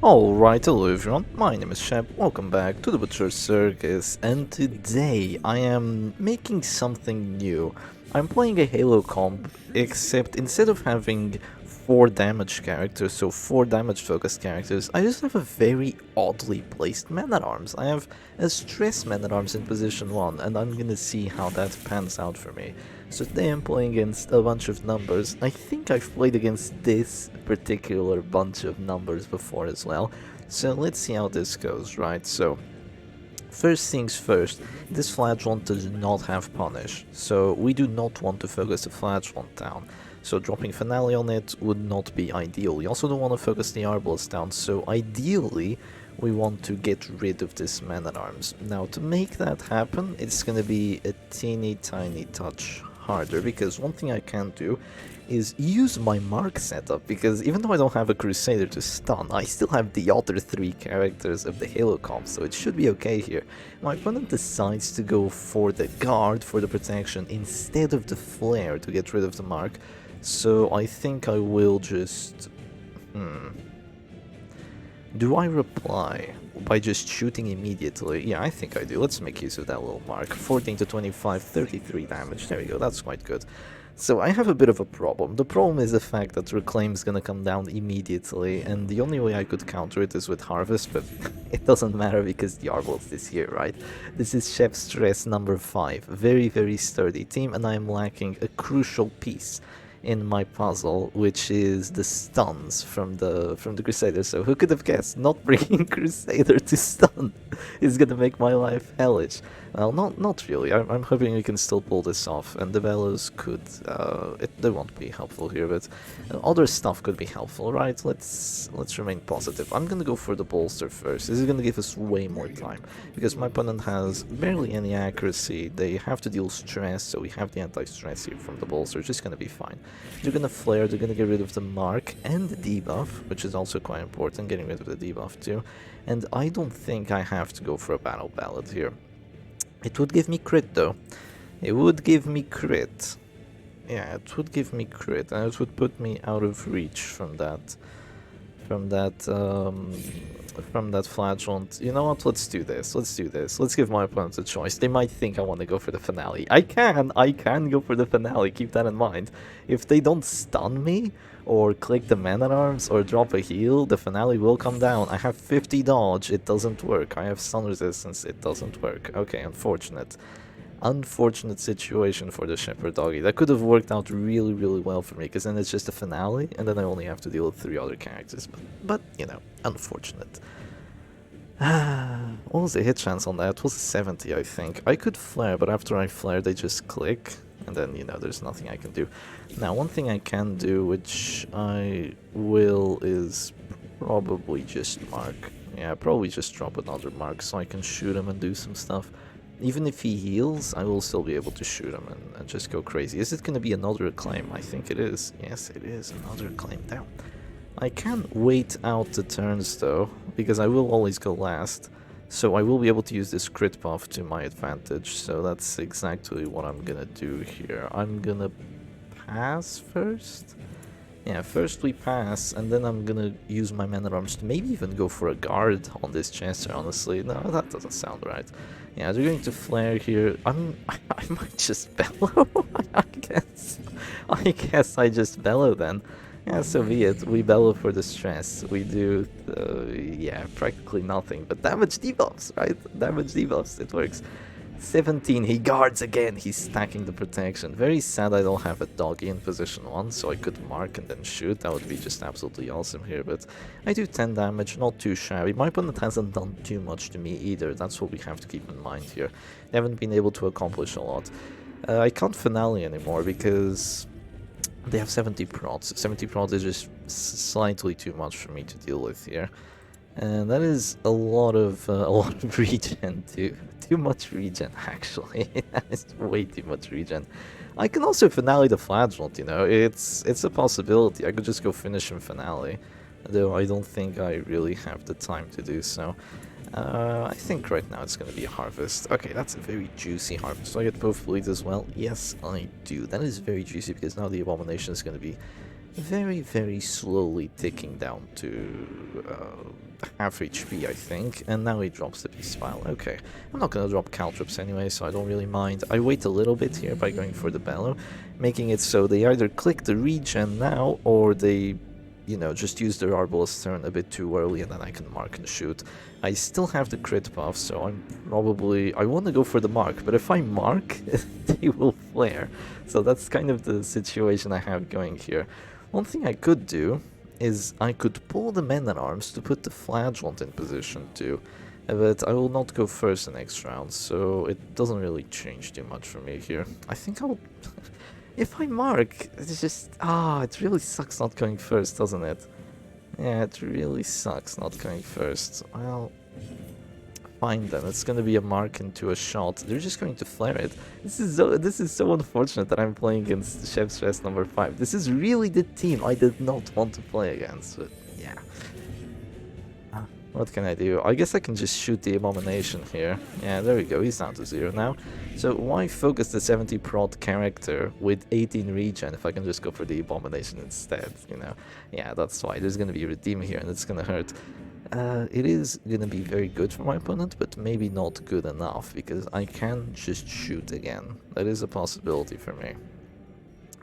Alright, hello everyone, my name is Shep, welcome back to the Butcher Circus, and today I am making something new. I'm playing a Halo comp, except instead of having 4 damage characters, so 4 damage focused characters, I just have a very oddly placed man-at-arms. I have a stress man-at-arms in position 1, and I'm gonna see how that pans out for me. So today I'm playing against a bunch of numbers. I think I've played against this particular bunch of numbers before as well. So let's see how this goes, right? So first things first, this flagellant does not have punish, so we do not want to focus the flagellant down. So dropping finale on it would not be ideal. We also don't want to focus the arbalest down, so ideally we want to get rid of this man-at-arms. Now to make that happen, it's going to be a teeny tiny touch harder, because one thing I can do is use my mark setup, because even though I don't have a Crusader to stun, I still have the other 3 characters of the Halo comp, so it should be okay here. My opponent decides to go for the guard, for the protection, instead of the flare to get rid of the mark, so I think I will just... Do I reply by just shooting immediately? Yeah, I think I do. Let's make use of that little mark. 14 to 25, 33 damage. There we go, that's quite good. So I have a bit of a problem. The problem is the fact that Reclaim is gonna come down immediately, and the only way I could counter it is with Harvest, but it doesn't matter because the Arbalest is here, right? This is Chef Stress number 5. Very, very sturdy team, and I am lacking a crucial piece in my puzzle, which is the stuns from the Crusader. So who could have guessed? Not bringing Crusader to stun is gonna make my life hellish. Well, not really. I'm hoping we can still pull this off, and the Bellows could. They won't be helpful here, but other stuff could be helpful, right? Let's remain positive. I'm gonna go for the bolster first. This is gonna give us way more time because my opponent has barely any accuracy. They have to deal stress, so we have the anti-stress here from the bolster. It's just gonna be fine. They're gonna flare. They're gonna get rid of the mark and the debuff, which is also quite important. Getting rid of the debuff too, and I don't think I have to go for a battle ballad here. It would give me crit though. It would give me crit. Yeah, it would give me crit, and it would put me out of reach from that flagellant. You know what? Let's do this. Let's give my opponent a choice. They might think I want to go for the finale. I can go for the finale. Keep that in mind. If they don't stun me or click the man-at-arms or drop a heal, the finale will come down. I have 50 dodge. It doesn't work. I have stun resistance. It doesn't work. Okay, unfortunate situation for the Shepherd Doggy. That could have worked out really, really well for me, because then it's just a finale, and then I only have to deal with 3 other characters. But you know, unfortunate. What was the hit chance on that? It was 70, I think. I could flare, but after I flare, they just click, and then, you know, there's nothing I can do. Now, one thing I can do, which I will, is probably just mark. Yeah, probably just drop another mark so I can shoot him and do some stuff. Even if he heals, I will still be able to shoot him and just go crazy. Is it going to be another acclaim? I think it is. Yes, it is another acclaim. Down. I can wait out the turns though, because I will always go last. So I will be able to use this crit buff to my advantage. So that's exactly what I'm going to do here. I'm going to pass first. Yeah, first we pass, and then I'm gonna use my man-at-arms to maybe even go for a guard on this Chester, honestly. No, that doesn't sound right. Yeah, they're going to flare here. I might just bellow, I guess I just bellow then. Yeah, so be it. We bellow for the stress. We do, yeah, practically nothing. But damage debuffs, right? Damage debuffs, it works. 17, he guards again, he's stacking the protection. Very sad I don't have a doggy in position 1, so I could mark and then shoot. That would be just absolutely awesome here, but I do 10 damage, not too shabby. My opponent hasn't done too much to me either, that's what we have to keep in mind here. They haven't been able to accomplish a lot. I can't finale anymore because they have 70 prods. 70 prods is just slightly too much for me to deal with here. And that is a lot of regen too. Too much regen, actually. That is way too much regen. I can also finale the flagellant, you know. It's a possibility. I could just go finish him finale, though I don't think I really have the time to do so. I think right now it's going to be a harvest. Okay, that's a very juicy harvest. Do I get both bleeds as well? Yes, I do. That is very juicy because now the abomination is going to be very, very slowly ticking down to half HP, I think, and now he drops the Beast Pile. Okay, I'm not gonna drop Caltrops anyway, so I don't really mind. I wait a little bit here by going for the Bellow, making it so they either click the regen now, or they, you know, just use their Arbalest turn a bit too early, and then I can mark and shoot. I still have the crit buff, so I'm probably... I want to go for the mark, but if I mark, they will flare. So that's kind of the situation I have going here. One thing I could do is I could pull the Men-at-Arms to put the Flagellant in position too, but I will not go first the next round, so it doesn't really change too much for me here. I think I'll... if I mark, it's just... it really sucks not going first, doesn't it? Yeah, it really sucks not going first. Well, fine then, it's gonna be a mark into a shot. They're just going to flare it. This is so unfortunate that I'm playing against Chef's Fest number 5. This is really the team I did not want to play against, but yeah. What can I do? I guess I can just shoot the Abomination here. Yeah, there we go, he's down to 0 now. So why focus the 70 prot character with 18 regen if I can just go for the Abomination instead, you know? Yeah, that's why. There's gonna be a redeem here and it's gonna hurt. It is gonna be very good for my opponent, but maybe not good enough, because I can just shoot again. That is a possibility for me.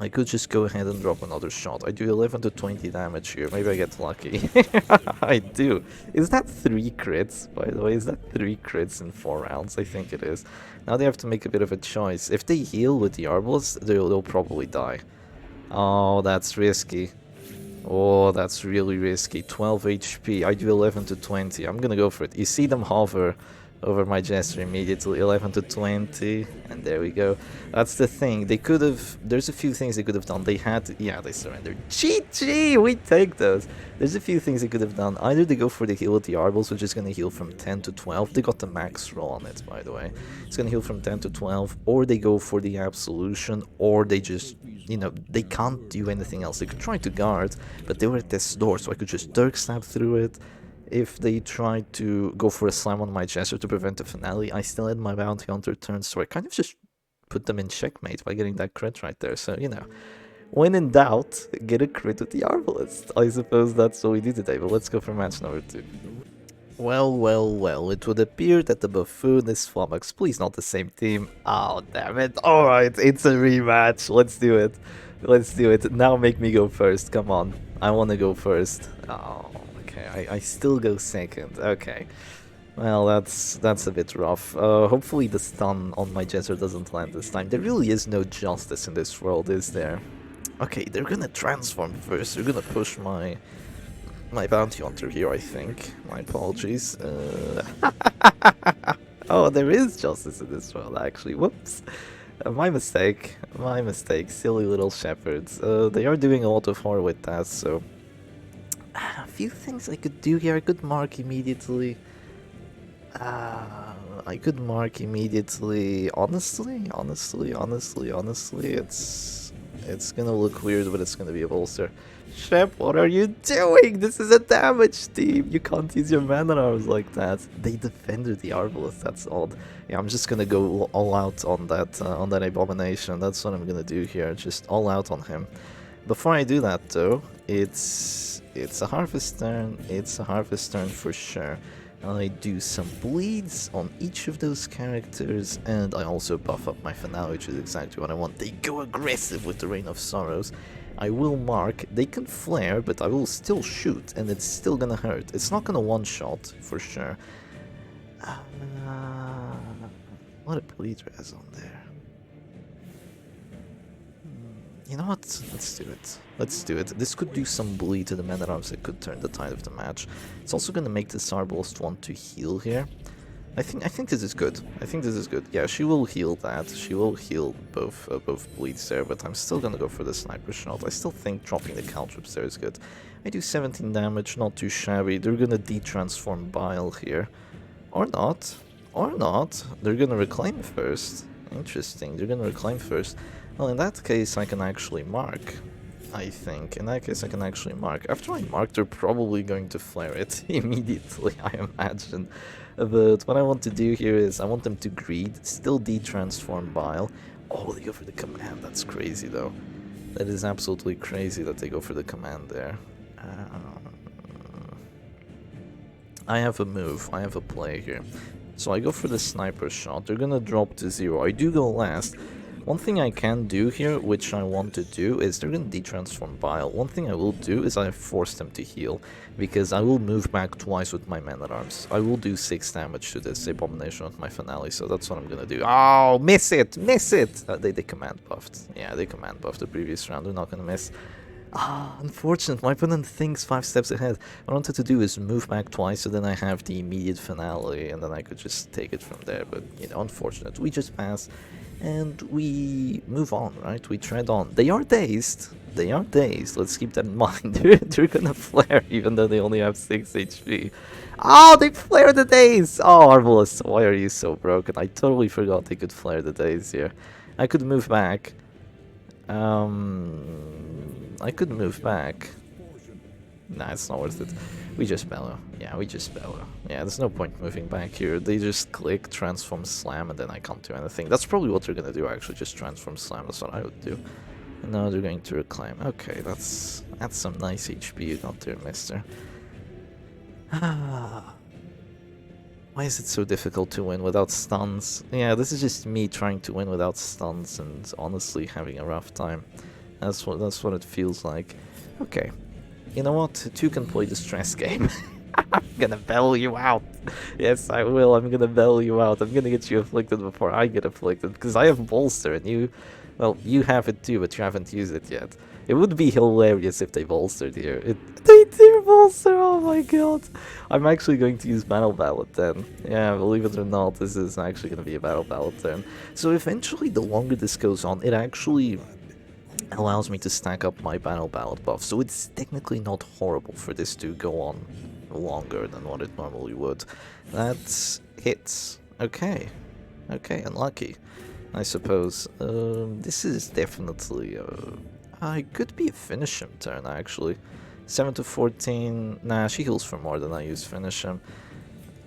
I could just go ahead and drop another shot. I do 11 to 20 damage here. Maybe I get lucky. I do. Is that 3 crits, by the way? Is that 3 crits in 4 rounds? I think it is. Now they have to make a bit of a choice. If they heal with the Arbalest, they'll probably die. Oh, that's risky. Oh, that's really risky. 12 HP. I do 11 to 20. I'm gonna go for it. You see them hover over my Jester immediately. 11 to 20. And there we go. That's the thing. They could have... There's a few things they could have done. They had... Yeah, they surrendered. GG! We take those. There's a few things they could have done. Either they go for the heal with the Arbalest, which is going to heal from 10 to 12. They got the max roll on it, by the way. It's going to heal from 10 to 12. Or they go for the Absolution. Or they just... You know, they can't do anything else. They could try to guard, but they were at this door, so I could just Dirk Stab through it. If they tried to go for a slam on my Jester to prevent a finale, I still had my Bounty Hunter turn, so I kind of just put them in checkmate by getting that crit right there. So, you know, when in doubt, get a crit with the Arbalest. I suppose that's what we do today, but let's go for match number 2. Well, well, well, it would appear that the Buffoon is Flummox. Please not the same team. Oh, damn it. Alright, it's a rematch. Let's do it. Let's do it. Now make me go first. Come on. I want to go first. Oh, okay. I still go second. Okay. Well, that's a bit rough. Hopefully the stun on my Jester doesn't land this time. There really is no justice in this world, is there? Okay, they're gonna transform first. They're gonna push my Bounty Hunter here, I think. My apologies. Oh, there is justice in this world, actually. Whoops. My mistake. My mistake. Silly little shepherds. They are doing a lot of horror with that, so... A few things I could do here. I could mark immediately. I could mark immediately. Honestly, it's gonna look weird, but it's gonna be a bolster. Shep, what are you doing? This is a damage team. You can't use your Man-at-Arms like that. They defended the Arbalest. That's odd. Yeah, I'm just gonna go all out on that Abomination. That's what I'm gonna do here. Just all out on him. Before I do that, though, it's a Harvest turn. It's a Harvest turn for sure. I do some bleeds on each of those characters, and I also buff up my Finale, which is exactly what I want. They go aggressive with the Rain of Sorrows. I will mark. They can flare, but I will still shoot, and it's still gonna hurt. It's not gonna one-shot, for sure. What a bleed res on there. You know what? Let's do it. Let's do it. This could do some bleed to the Man-at-Arms that could turn the tide of the match. It's also going to make the Arbalest want to heal here. I think this is good. I think this is good. Yeah, she will heal that. She will heal both bleeds there, but I'm still going to go for the Sniper Shot. I still think dropping the Caltrops there is good. I do 17 damage, not too shabby. They're going to de-transform Bile here. Or not. Or not. They're going to reclaim first. Interesting. They're going to reclaim first. Well, in that case, I can actually mark, I think. In that case, I can actually mark. After I mark, they're probably going to flare it immediately, I imagine. But what I want to do here is, I want them to greed, still de-transform Bile. Oh, they go for the command. That's crazy, though. That is absolutely crazy that they go for the command there. I have a move, I have a play here. So I go for the sniper shot, they're gonna drop to 0. I do go last. One thing I can do here, which I want to do, is they're gonna de-transform Bile. One thing I will do is I force them to heal, because I will move back twice with my man-at-arms. I will do 6 damage to this abomination with my finale, so that's what I'm gonna do. Oh, miss it! Miss it! They command buffed. Yeah, they command buffed the previous round, they're not gonna miss. Ah, unfortunate, my opponent thinks 5 steps ahead. What I wanted to do is move back twice, so then I have the immediate finale, and then I could just take it from there, but, you know, unfortunate. We just pass, and we move on, right? We tread on. They are dazed. They are dazed, let's keep that in mind. They're gonna flare, even though they only have 6 HP. Oh, they flare the daze! Oh, Arbalest, why are you so broken? I totally forgot they could flare the daze here. I could move back. I could move back. Nah, it's not worth it. We just bellow. Yeah, we just bellow. Yeah, there's no point moving back here. They just click, transform, slam, and then I can't do anything. That's probably what they're gonna do, actually, just transform, slam. That's what I would do. And now they're going to reclaim. Okay, that's some nice HP you got there, mister. Why is it so difficult to win without stuns? Yeah, this is just me trying to win without stuns and honestly having a rough time. That's what it feels like. Okay. You know what? 2 can play the stress game. I'm gonna bellow you out. Yes, I will. I'm gonna bellow you out. I'm gonna get you afflicted before I get afflicted. Because I have bolster and you... Well, you have it too, but you haven't used it yet. It would be hilarious if they bolstered here. They do bolster, oh my god. I'm actually going to use battle ballad then. Yeah, believe it or not, this is actually going to be a battle ballad then. So eventually, the longer this goes on, it actually allows me to stack up my battle ballad buff. So it's technically not horrible for this to go on longer than what it normally would. That hits. Okay. Okay, unlucky. I suppose. This is definitely it could be a finish him turn, actually. 7 to 14. Nah, she heals for more than I use finish him.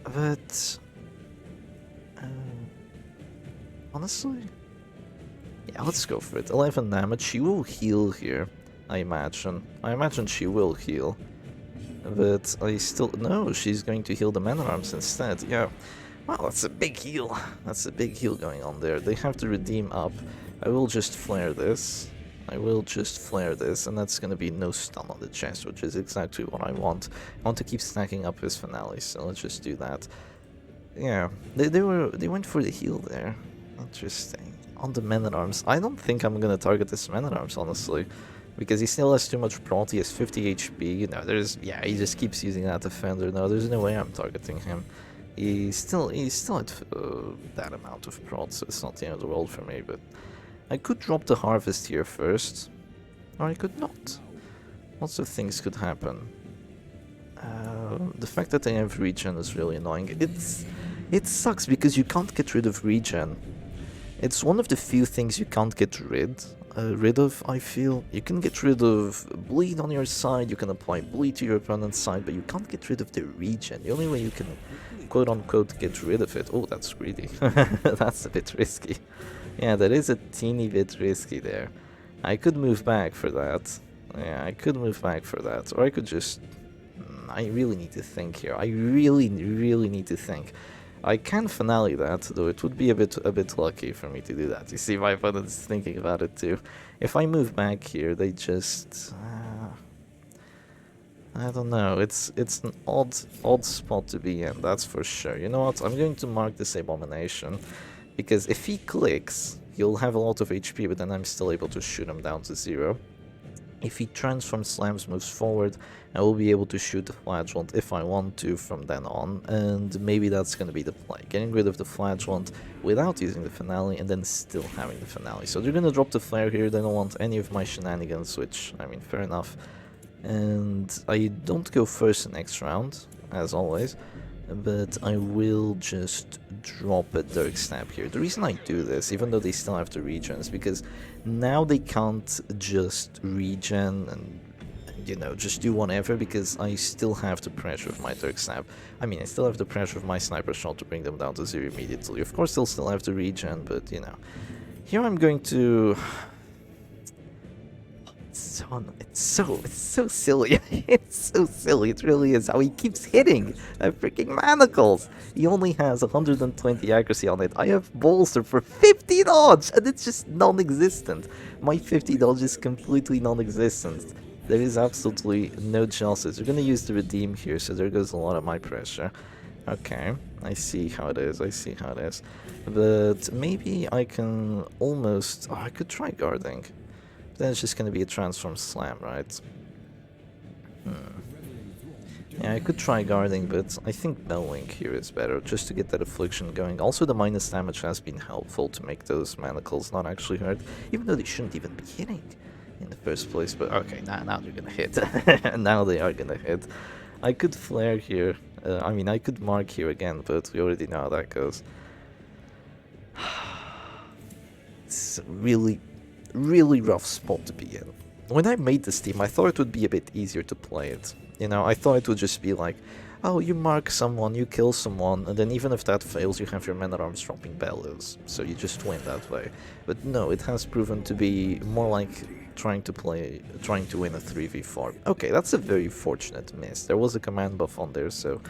But... honestly... Yeah, let's go for it. 11 damage. She will heal here, I imagine. I imagine she will heal. But I still... No, she's going to heal the man-at-arms instead. Yeah. Wow, that's a big heal. That's a big heal going on there. They have to redeem up. I will just flare this. I will just flare this, and that's going to be no stun on the chest, which is exactly what I want. I want to keep stacking up his finale, so let's just do that. Yeah, they went for the heal there. Interesting. On the man-at-arms, I don't think I'm going to target this man-at-arms, honestly. Because he still has too much prot, he has 50 HP, you know, yeah, he just keeps using that defender. No, there's no way I'm targeting him. He's still at that amount of prot, so it's not the end of the world for me, but I could drop the harvest here first, or I could not. Lots of things could happen. The fact that they have regen is really annoying. It sucks because you can't get rid of regen. It's one of the few things you can't get rid of, I feel. You can get rid of bleed on your side, you can apply bleed to your opponent's side, but you can't get rid of the regen. The only way you can quote-unquote get rid of it... Oh, that's greedy. That's a bit risky. Yeah, that is a teeny bit risky there. I could move back for that. Yeah, I could move back for that. Or I could just... I really need to think here. I really need to think. I can finale that, though it would be a bit lucky for me to do that. You see, my opponent's thinking about it too. If I move back here, they just... I don't know, it's an odd spot to be in, that's for sure. You know what, I'm going to mark this abomination, because if he clicks, he'll have a lot of HP, but then I'm still able to shoot him down to 0. If he transforms, slams, moves forward, I will be able to shoot the flagellant if I want to from then on, and maybe that's going to be the play. Getting rid of the flagellant without using the finale, and then still having the finale. So they're going to drop the flare here, they don't want any of my shenanigans, which, I mean, fair enough. And I don't go first next round, as always, but I will just drop a Dark Stab here. The reason I do this, even though they still have to regen, is because now they can't just regen and, you know, just do whatever, because I still have the pressure of my Dark Stab. I mean, I still have the pressure of my sniper shot to bring them down to 0 immediately. Of course, they'll still have to regen, but, you know. Here I'm going to... it's so silly. It's so silly. It really is how he keeps hitting freaking manacles. He only has 120 accuracy on it. I have bolster for 50 dodge, and it's just non-existent. My 50 dodge is completely non-existent. There is absolutely no chances. We're gonna use the redeem here, so there goes a lot of my pressure. Okay, I see how it is, I see how it is. But maybe I can almost... Oh, I could try guarding. Then it's just gonna be a transform slam, right? Yeah, I could try guarding, but I think bellowing here is better, just to get that affliction going. Also, the minus damage has been helpful to make those manacles not actually hurt, even though they shouldn't even be hitting in the first place. But okay, now they're gonna hit. Now they are gonna hit. I could flare here. I mean, I could mark here again, but we already know how that goes. It's a really, really rough spot to be in. When I made this team, I thought it would be a bit easier to play it. You know, I thought it would just be like, oh, you mark someone, you kill someone, and then even if that fails, you have your men-at-arms dropping bellows, so you just win that way. But no, it has proven to be more like trying to win a 3v4. Okay, that's a very fortunate miss. There was a command buff on there, so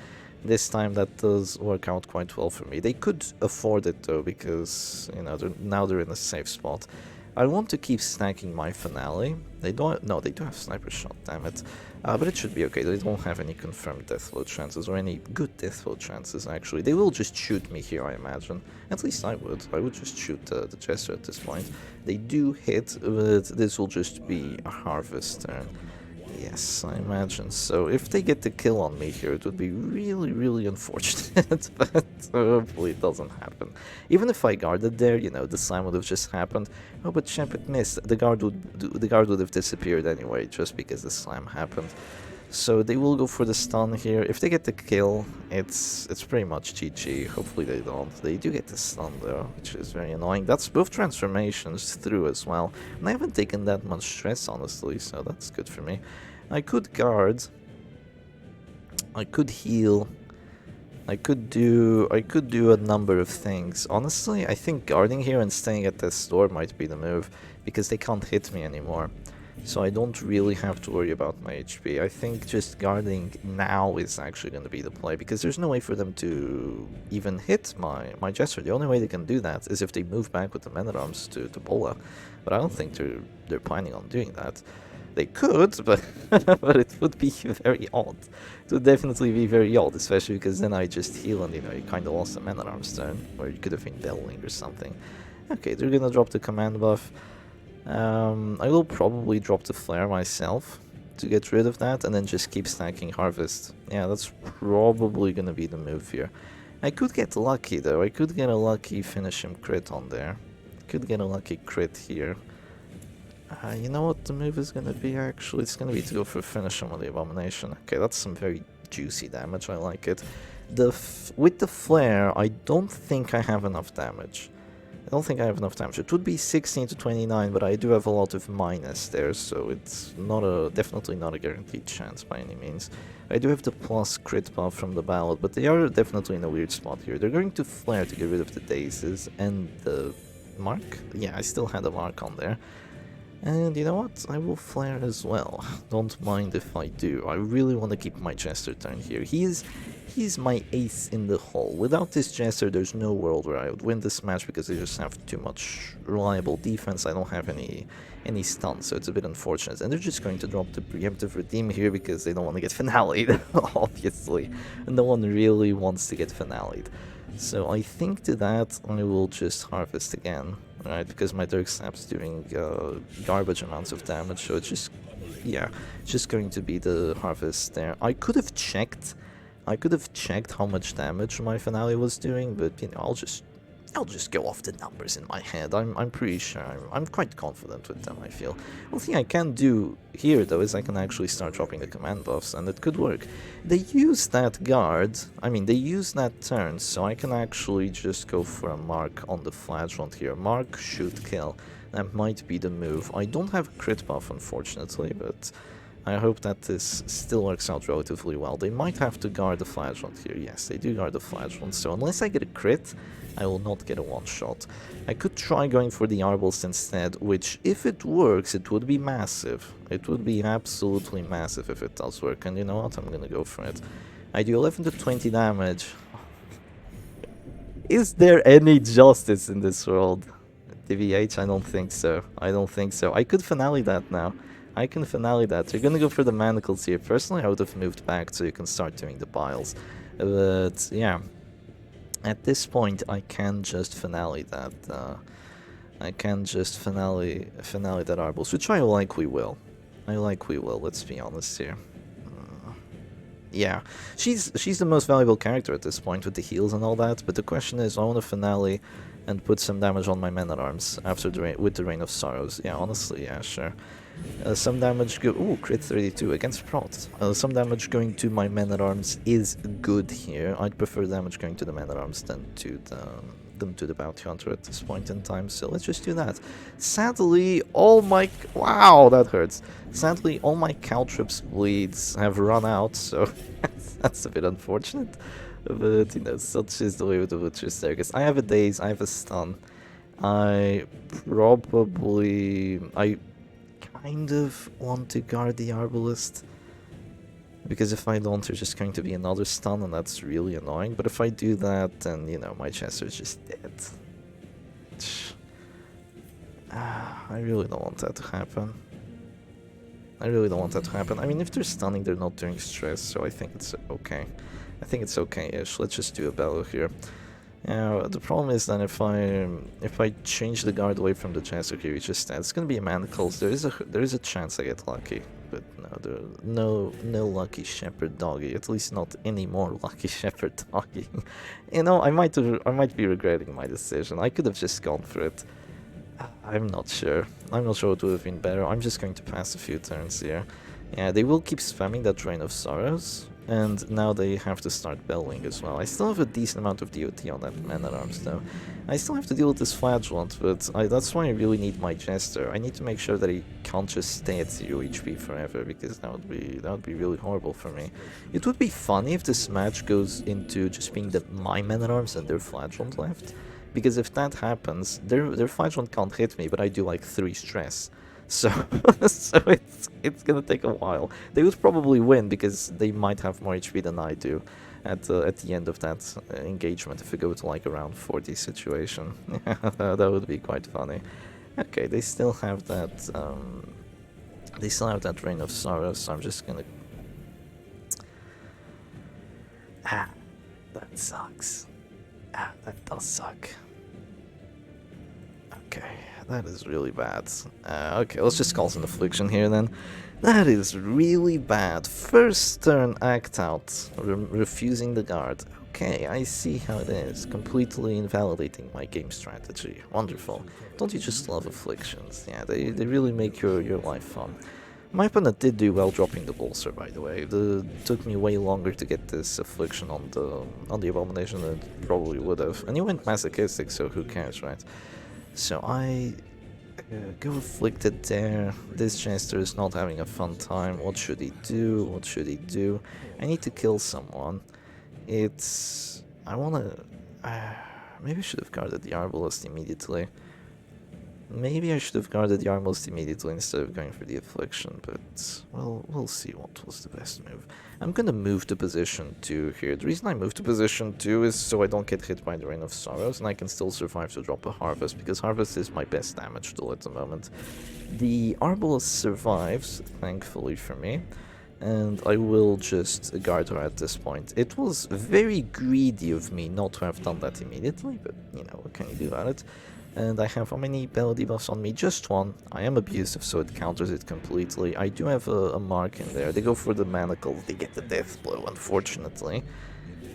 this time that does work out quite well for me. They could afford it though, because, you know, now they're in a safe spot. I want to keep stacking my finale. They don't. No, they do have sniper shot. Damn it! But it should be okay. They don't have any confirmed death flow chances or any good death flow chances. Actually, they will just shoot me here, I imagine. At least I would. I would just shoot the Jester at this point. They do hit, but this will just be a harvest turn. Yes, I imagine so. If they get the kill on me here, it would be really, really unfortunate, but hopefully it doesn't happen. Even if I guarded there, you know, the slam would have just happened. Oh, but champ, it missed. The guard would have disappeared anyway, just because the slam happened. So they will go for the stun here. If they get the kill, it's pretty much GG. Hopefully they don't. They do get the stun though, which is very annoying. That's both transformations through as well. And I haven't taken that much stress, honestly, so that's good for me. I could guard. I could heal. I could do a number of things. Honestly, I think guarding here and staying at this door might be the move, because they can't hit me anymore. So I don't really have to worry about my HP. I think just guarding now is actually going to be the play, because there's no way for them to even hit my Jester. The only way they can do that is if they move back with the men-at-arms to BELLOW. But I don't think they're planning on doing that. They could, but but it would be very odd. It would definitely be very odd, especially because then I just heal and, you know, you kind of lost a man-at-arms turn, or you could have been bellowing or something. Okay, they're gonna drop the command buff. I will probably drop the flare myself to get rid of that, and then just keep stacking harvest. Yeah, that's probably gonna be the move here. I could get lucky though. I could get a lucky finish him crit on there. Could get a lucky crit here. You know what the move is gonna be actually? It's gonna be to go for finish him with the abomination. Okay, that's some very juicy damage. I like it. With the flare, I don't think I have enough damage. I don't think I have enough damage. It would be 16 to 29, but I do have a lot of minus there, so it's definitely not a guaranteed chance by any means. I do have the plus crit buff from the ballad, but they are definitely in a weird spot here. They're going to flare to get rid of the Dazed and the mark. Yeah, I still had a mark on there. And you know what? I will flare as well. Don't mind if I do. I really want to keep my Jester turn here. He's my ace in the hole. Without this Jester, there's no world where I would win this match, because they just have too much reliable defense. I don't have any stuns, so it's a bit unfortunate. And they're just going to drop the preemptive redeem here because they don't want to get finale'd, obviously. And no one really wants to get finale'd. So I think to that I will just harvest again, right? Because my Dirk Snap's doing garbage amounts of damage, so it's just, yeah, just going to be the harvest there. I could have checked how much damage my finale was doing, but you know, I'll just go off the numbers in my head. I'm pretty sure. I'm quite confident with them, I feel. One thing I can do here, though, is I can actually start dropping the command buffs, and it could work. They use that guard, they use that turn, so I can actually just go for a mark on the flagrant here. Mark, shoot, kill. That might be the move. I don't have a crit buff, unfortunately, but I hope that this still works out relatively well. They might have to guard the flagellant here. Yes, they do guard the flagellant, so unless I get a crit, I will not get a one-shot. I could try going for the Arbalist instead, which, if it works, it would be massive. It would be absolutely massive if it does work, and you know what? I'm gonna go for it. I do 11 to 20 damage. Is there any justice in this world? DVH? I don't think so. I don't think so. I could finale that now. I can finale that. You're gonna go for the manacles here. Personally, I would have moved back so you can start doing the piles. But, yeah. At this point, I can just finale that. I can just finale that Arbalist, which I likely will. Let's be honest here. Yeah, she's the most valuable character at this point with the heals and all that, but the question is, I want to finale and put some damage on my men-at-arms after with the Reign of Sorrows. Yeah, honestly, yeah, sure. Some damage ooh, crit 32 against Prot. Some damage going to my men-at-arms is good here. I'd prefer damage going to the men-at-arms than to the bounty hunter at this point in time, so let's just do that. Sadly, all my... wow, that hurts. Sadly, all my caltrips bleeds have run out, so that's a bit unfortunate. But, you know, such is the way with the Butcher's Circus. I have a Daze, I have a Stun. I kind of want to guard the Arbalist, because if I don't, there's just going to be another stun, and that's really annoying. But if I do that, then, you know, my Chester is just dead. I really don't want that to happen. I mean, if they're stunning, they're not doing stress, so I think it's okay. I think it's okay-ish. Let's just do a Bellow here. The problem is that if I change the guard away from the Chester here, it's just dead. It's gonna be a Manacles. There is a chance I get lucky, but no lucky Shepherd Doggy. At least not any more lucky Shepherd Doggy. You know, I might be regretting my decision. I could have just gone for it. I'm not sure. I'm not sure what would have been better. I'm just going to pass a few turns here. Yeah, they will keep spamming that Reign of Sorrows, and now they have to start bellowing as well. I still have a decent amount of DOT on that Man-at-Arms though. I still have to deal with this Flagellant, but that's why I really need my Jester. I need to make sure that he can't just stay at 0 HP forever, because that would be really horrible for me. It would be funny if this match goes into just being my Man-at-Arms and their Flagellant left, because if that happens, their Flagellant can't hit me, but I do like 3 stress. So, so it's gonna take a while. They would probably win because they might have more HP than I do at the end of that engagement if we go to like a round 40 situation. That would be quite funny. Okay, they still have that. They still have that Reign of Sorrow, so I'm just gonna. That sucks. That does suck. Okay. That is really bad. Okay, let's just call some Affliction here then. That is really bad. First turn act out, refusing the guard. Okay, I see how it is. Completely invalidating my game strategy. Wonderful. Don't you just love Afflictions? Yeah, they really make your life fun. My opponent did do well dropping the Bolster, by the way. It took me way longer to get this Affliction on the Abomination than it probably would have. And he went Masochistic, so who cares, right? So I go Afflicted there. This Jester is not having a fun time. What should he do? What should he do? I need to kill someone. I wanna... maybe I should have guarded the Arbalist immediately. Maybe I should have guarded the Arbalist immediately instead of going for the Affliction, but, well, we'll see what was the best move. I'm gonna move to position 2 here. The reason I move to position 2 is so I don't get hit by the Reign of Sorrows, and I can still survive to drop a Harvest, because Harvest is my best damage tool at the moment. The Arbalist survives, thankfully for me, and I will just guard her at this point. It was very greedy of me not to have done that immediately, but, you know, what can you do about it? And I have how many Bellow debuffs on me? Just 1. I am abusive, so it counters it completely. I do have a mark in there. They go for the manacle. They get the death blow, unfortunately.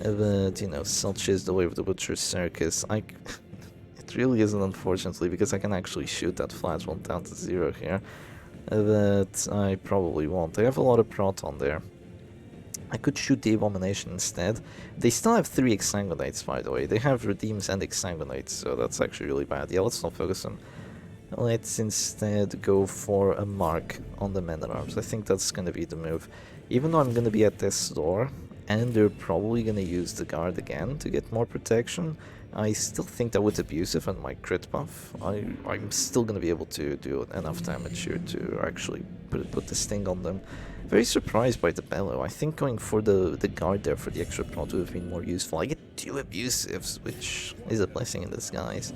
But, you know, such is the way of the Butcher's Circus. It really isn't, unfortunately, because I can actually shoot that Flagellant down to 0 here. But I probably won't. I have a lot of prot on there. I could shoot the Abomination instead. They still have 3 Exsanguinates, by the way. They have Redeems and Exsanguinates, so that's actually really bad. Yeah, let's not focus on... Let's instead go for a mark on the men-at-arms. I think that's going to be the move. Even though I'm going to be at this door, and they're probably going to use the guard again to get more protection, I still think that with abusive and my crit buff, I'm still going to be able to do enough damage here to actually put the sting on them. Very surprised by the bellow. I think going for the guard there for the extra prod would have been more useful. I get 2 abusives, which is a blessing in disguise.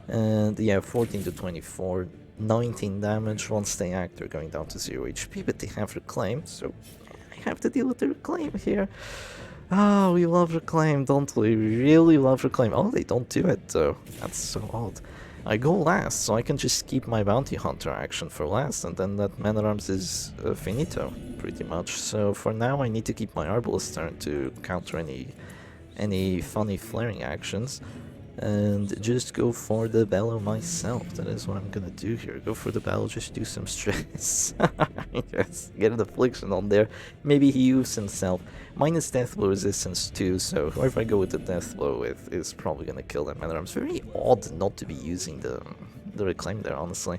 And yeah, 14 to 24, 19 damage. Once they act, they're going down to 0 HP, but they have reclaim, so I have to deal with the reclaim here. Oh, we love reclaim, don't we? We really love reclaim. Oh, they don't do it though. That's so odd. I go last, so I can just keep my bounty hunter action for last, and then that man-at-arms is finito, pretty much. So for now, I need to keep my arbalist turn to counter any funny flaring actions, and just go for the bellow myself. That is what I'm gonna do here. Go for the bellow, just do some stress. Yes, get an affliction on there. Maybe he uses himself. Minus death blow resistance too, so whoever I go with the death blow with is probably gonna kill that man-at-arms. Very odd not to be using the reclaim there, honestly.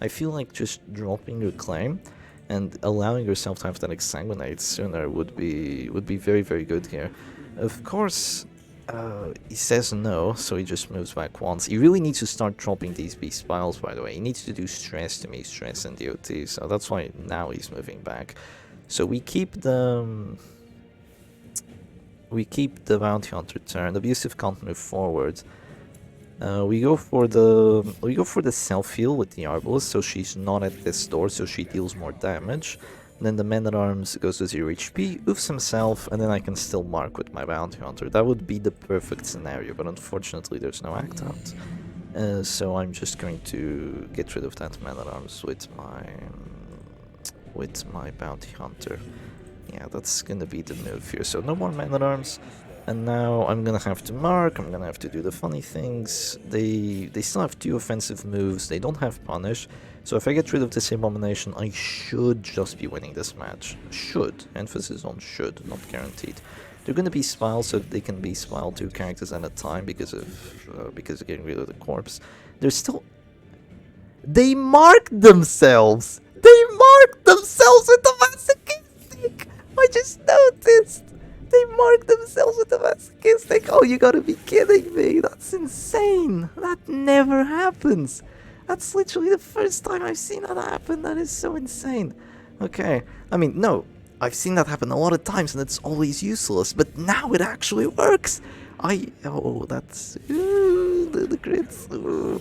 I feel like just dropping reclaim and allowing yourself to have that exsanguinate sooner would be very, very good here. Of course, he says no, so he just moves back once. He really needs to start dropping these beast spiles, by the way. He needs to do stress to me, stress and DOT, so that's why now he's moving back. So we keep the bounty hunter turn. Abusive can't move forward. We go for the self heal with the arbalist, so she's not at this door, so she deals more damage. Then the man-at-arms goes to 0 HP, oofs himself, and then I can still mark with my bounty hunter. That would be the perfect scenario, but unfortunately there's no act out. So I'm just going to get rid of that man-at-arms with my bounty hunter. Yeah, that's gonna be the move here. So no more man-at-arms. And now I'm gonna have to mark, I'm gonna have to do the funny things. They still have 2 offensive moves, they don't have punish. So if I get rid of this abomination, I should just be winning this match. Should. Emphasis on should, not guaranteed. They're gonna be spiled, so they can be spiled 2 characters at a time because of getting rid of the corpse. They're still... They marked themselves! They marked themselves with the masochistic! I just noticed! They marked themselves with the masochistic! Oh, you gotta be kidding me! That's insane! That never happens! That's literally the first time I've seen that happen. That is so insane. Okay. I mean, no. I've seen that happen a lot of times and it's always useless. But now it actually works. Oh, that's... the crits. Ooh.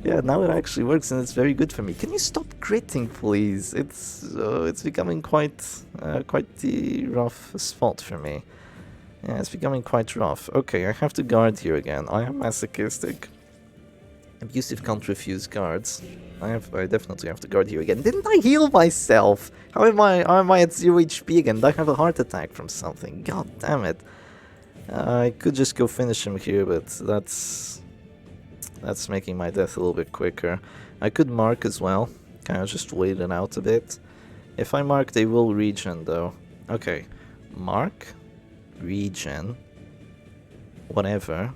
Yeah, now it actually works and it's very good for me. Can you stop critting, please? It's becoming quite the rough spot for me. Yeah, it's becoming quite rough. Okay, I have to guard here again. I am masochistic. Abusive can't refuse guards. I definitely have to guard here again. Didn't I heal myself? How am I at 0 HP again? Did I have a heart attack from something? God damn it. I could just go finish him here, but that's making my death a little bit quicker. I could mark as well. Kind of just wait it out a bit. If I mark, they will regen though. Okay. Mark. Regen. Whatever.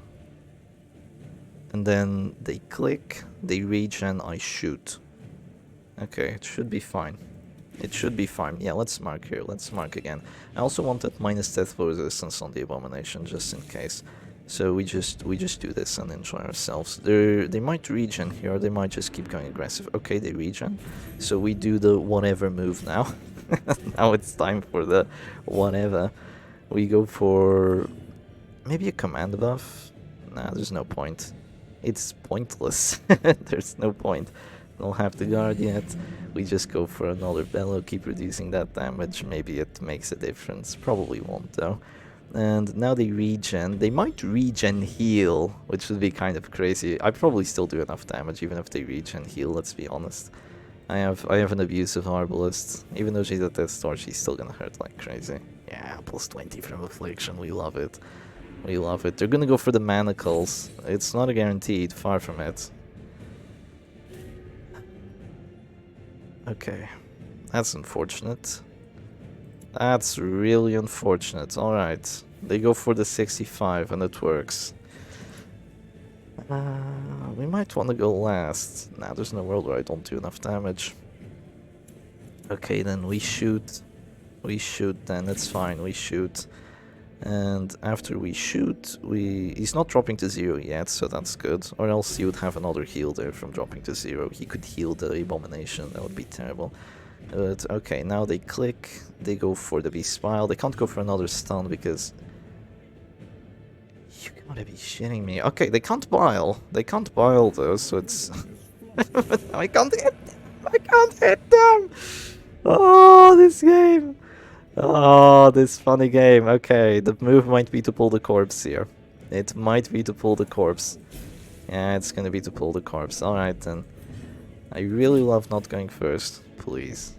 And then they click, they regen, I shoot. Okay, it should be fine. It should be fine. Yeah, let's mark here. Let's mark again. I also wanted minus death blow resistance on the abomination, just in case. So we just do this and enjoy ourselves. They might regen here, or they might just keep going aggressive. Okay, they regen. So we do the whatever move now. Now it's time for the whatever. We go for maybe a command buff. Nah, there's no point. It's pointless. There's no point. Don't have to guard yet. We just go for another bellow, keep reducing that damage. Maybe it makes a difference. Probably won't though. And now they regen. They might regen heal, which would be kind of crazy. I probably still do enough damage even if they regen heal, let's be honest. I have an abusive arbalist. Even though she's at death's store, she's still gonna hurt like crazy. Yeah, plus 20 from Affliction, we love it. We love it. They're gonna go for the manacles. It's not a guaranteed, far from it. Okay. That's unfortunate. That's really unfortunate. Alright. They go for the 65 and it works. We might want to go last. Nah, there's no world where I don't do enough damage. Okay, then we shoot. We shoot then, it's fine, we shoot. And after we shoot, he's not dropping to 0 yet, so that's good. Or else you would have another heal there from dropping to 0. He could heal the abomination, that would be terrible. But okay, now they click, they go for the beast spile. They can't go for another stun because... You gotta be shitting me. Okay, they can't bile. They can't bile though, so it's... I can't hit them! I can't hit them! Oh, this game! Oh, this funny game. Okay, the move might be to pull the corpse here. It might be to pull the corpse. Yeah, it's gonna be to pull the corpse. Alright then. I really love not going first. Please.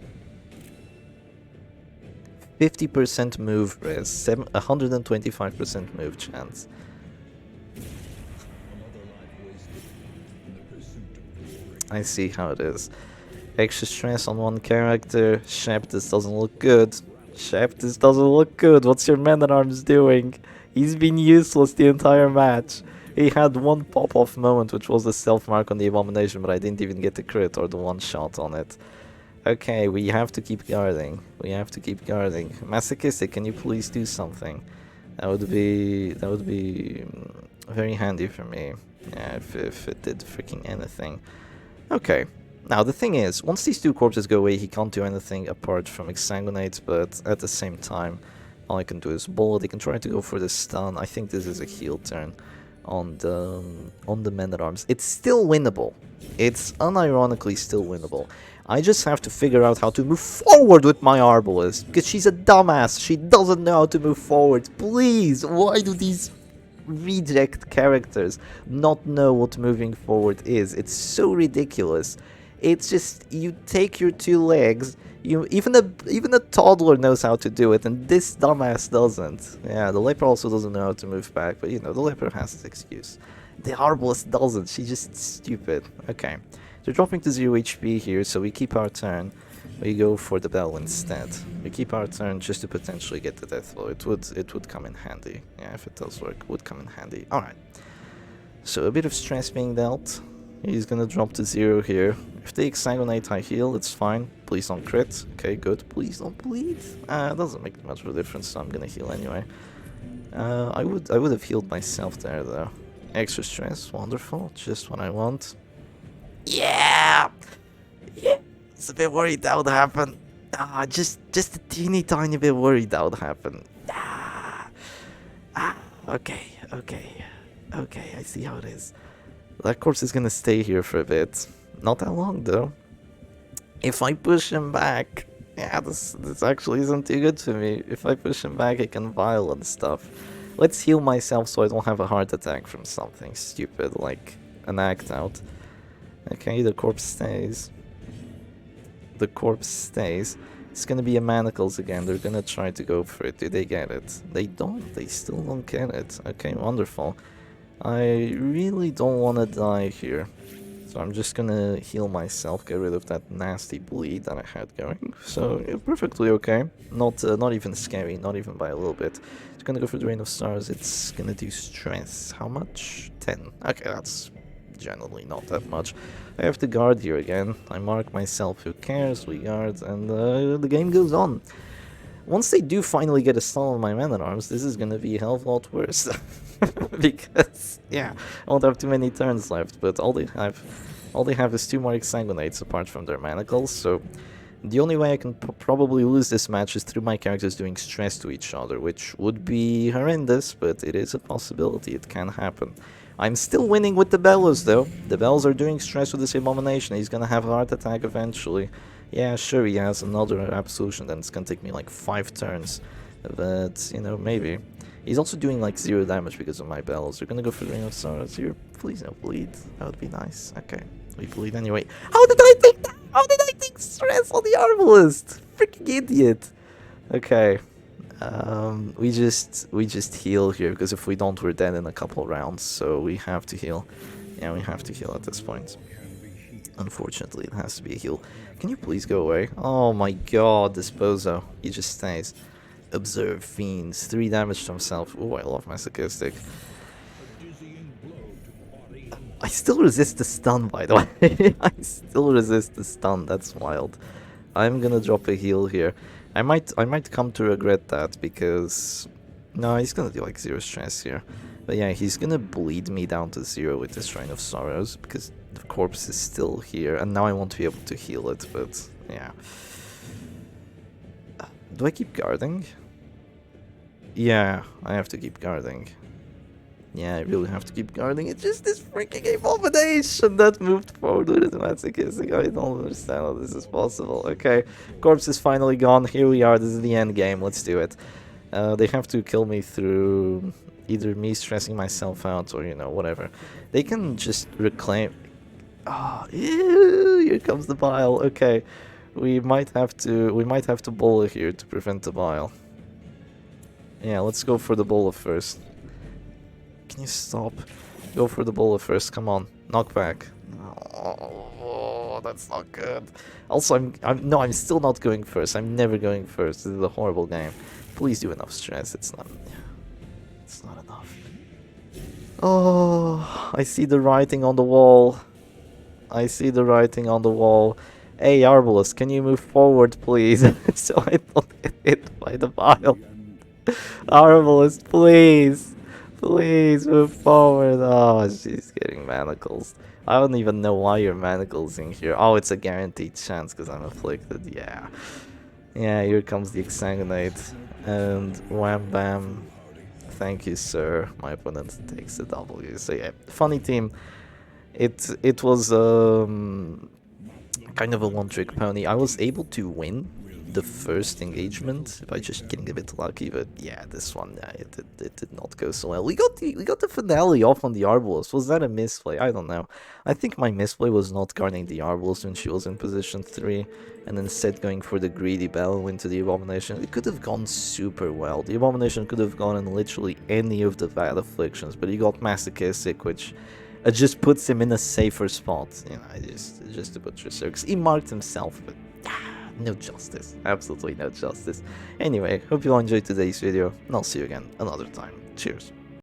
50% move res. 125% move chance. I see how it is. Extra stress on one character. Shep, this doesn't look good. Shep, this doesn't look good. What's your man-at-arms doing? He's been useless the entire match. He had one pop-off moment, which was the self-mark on the abomination, but I didn't even get the crit or the one-shot on it. Okay, we have to keep guarding. We have to keep guarding. Masochistic, can you please do something? That would be very handy for me. Yeah, if it did freaking anything. Okay. Now, the thing is, once these two corpses go away, he can't do anything apart from exsanguinate, but at the same time, all I can do is bullet. He can try to go for the stun. I think this is a heal turn on the men-at-arms. It's still winnable. It's unironically still winnable. I just have to figure out how to move forward with my Arbalist, because she's a dumbass. She doesn't know how to move forward. Please, why do these reject characters not know what moving forward is? It's so ridiculous. It's just, you take your two legs, even a toddler knows how to do it, and this dumbass doesn't. Yeah, the leper also doesn't know how to move back, but you know, the leper has his excuse. The Arbalist doesn't, she's just stupid. Okay, they're dropping to 0 HP here, so we keep our turn. We go for the bell instead. We keep our turn just to potentially get the death blow. It would come in handy. Yeah, if it does work, it would come in handy. Alright. So a bit of stress being dealt. He's gonna drop to 0 here. If they exsanguinate, I heal, it's fine. Please don't crit. Okay, good. Please don't bleed. It doesn't make much of a difference, so I'm gonna heal anyway. I would have healed myself there though. Extra stress, wonderful. Just what I want. Yeah! Yeah! I was a bit worried that would happen. Just a teeny tiny bit worried that would happen. Okay, I see how it is. That corpse is gonna stay here for a bit. Not that long though. If I push him back, yeah, this actually isn't too good for me. If I push him back, I can vile and stuff. Let's heal myself so I don't have a heart attack from something stupid like an act out. Okay, the corpse stays. The corpse stays. It's gonna be a manacles again. They're gonna try to go for it. Do they get it? They don't. They still don't get it. Okay, wonderful. I really don't want to die here. So I'm just gonna heal myself, get rid of that nasty bleed that I had going. So, yeah, perfectly okay. Not even scary, not even by a little bit. It's gonna go for the Rain of Stars. It's gonna do stress. How much? 10. Okay, that's generally not that much. I have to guard here again. I mark myself, who cares, we guard, and the game goes on. Once they do finally get a stun on my man-at-arms, this is gonna be a hell of a lot worse. Because, yeah, I won't have too many turns left, but all they have is 2 more exsanguinates apart from their manacles, so the only way I can probably lose this match is through my characters doing stress to each other, which would be horrendous, but it is a possibility, it can happen. I'm still winning with the bellows though. The bells are doing stress with this abomination. He's gonna have a heart attack eventually. Yeah, sure, he has another absolution, then it's gonna take me like 5 turns. But, you know, maybe. He's also doing like 0 damage because of my bells. They're gonna go for the Ring of Stars here. Please don't bleed. That would be nice. Okay, we bleed anyway. How did I take that? How did I take stress on the Arbalist? Freaking idiot. Okay. We just heal here, because if we don't, we're dead in a couple rounds, so we have to heal. Yeah, we have to heal at this point. Unfortunately, it has to be a heal. Can you please go away? Oh my god, this bozo. He just stays. Observe Fiends. 3 damage to himself. Oh, I love Masochistic. I still resist the stun, by the way. I still resist the stun. That's wild. I'm gonna drop a heal here. I might come to regret that because no, he's gonna do like 0 stress here. But yeah, he's gonna bleed me down to 0 with this Shrine of Sorrows because the corpse is still here, and now I want to be able to heal it. But yeah, do I keep guarding? Yeah, I have to keep guarding. Yeah, I really have to keep guarding. It's just this freaking abomination that moved forward with a masochistic. I don't understand how this is possible. Okay, corpse is finally gone. Here we are. This is the end game. Let's do it. They have to kill me through either me stressing myself out or, you know, whatever. They can just reclaim... Oh, ew, here comes the bile. Okay, we might have to bowl it here to prevent the bile. Yeah, let's go for the bowl first. Can you stop? Go for the bowler first, come on. Knockback. Oh, that's not good. Also, I'm still not going first. I'm never going first. This is a horrible game. Please do enough stress. It's not enough. Oh, I see the writing on the wall. I see the writing on the wall. Hey, Arbalest, can you move forward, please? So I don't get hit by the bile. Arbalest, please. Please move forward. Oh, she's getting manacles. I don't even know why you're manacles in here. Oh, it's a guaranteed chance because I'm afflicted. Yeah. Yeah, here comes the exsanguinate. And wham bam. Thank you, sir. My opponent takes a W. So yeah, funny team. It was kind of a one-trick pony. I was able to win the first engagement by just getting a bit lucky, but yeah, this one, it did not go so well. We got the finale off on the Arbalest. Was that a misplay? I don't know. I think my misplay was not guarding the Arbalest when she was in position 3, and instead going for the greedy bellow into the abomination. It could have gone super well. The abomination could have gone in literally any of the bad afflictions, but he got masochistic, which just puts him in a safer spot. You know, just to put Circus. He marked himself, but no justice. Absolutely no justice. Anyway, hope you all enjoyed today's video, and I'll see you again another time. Cheers.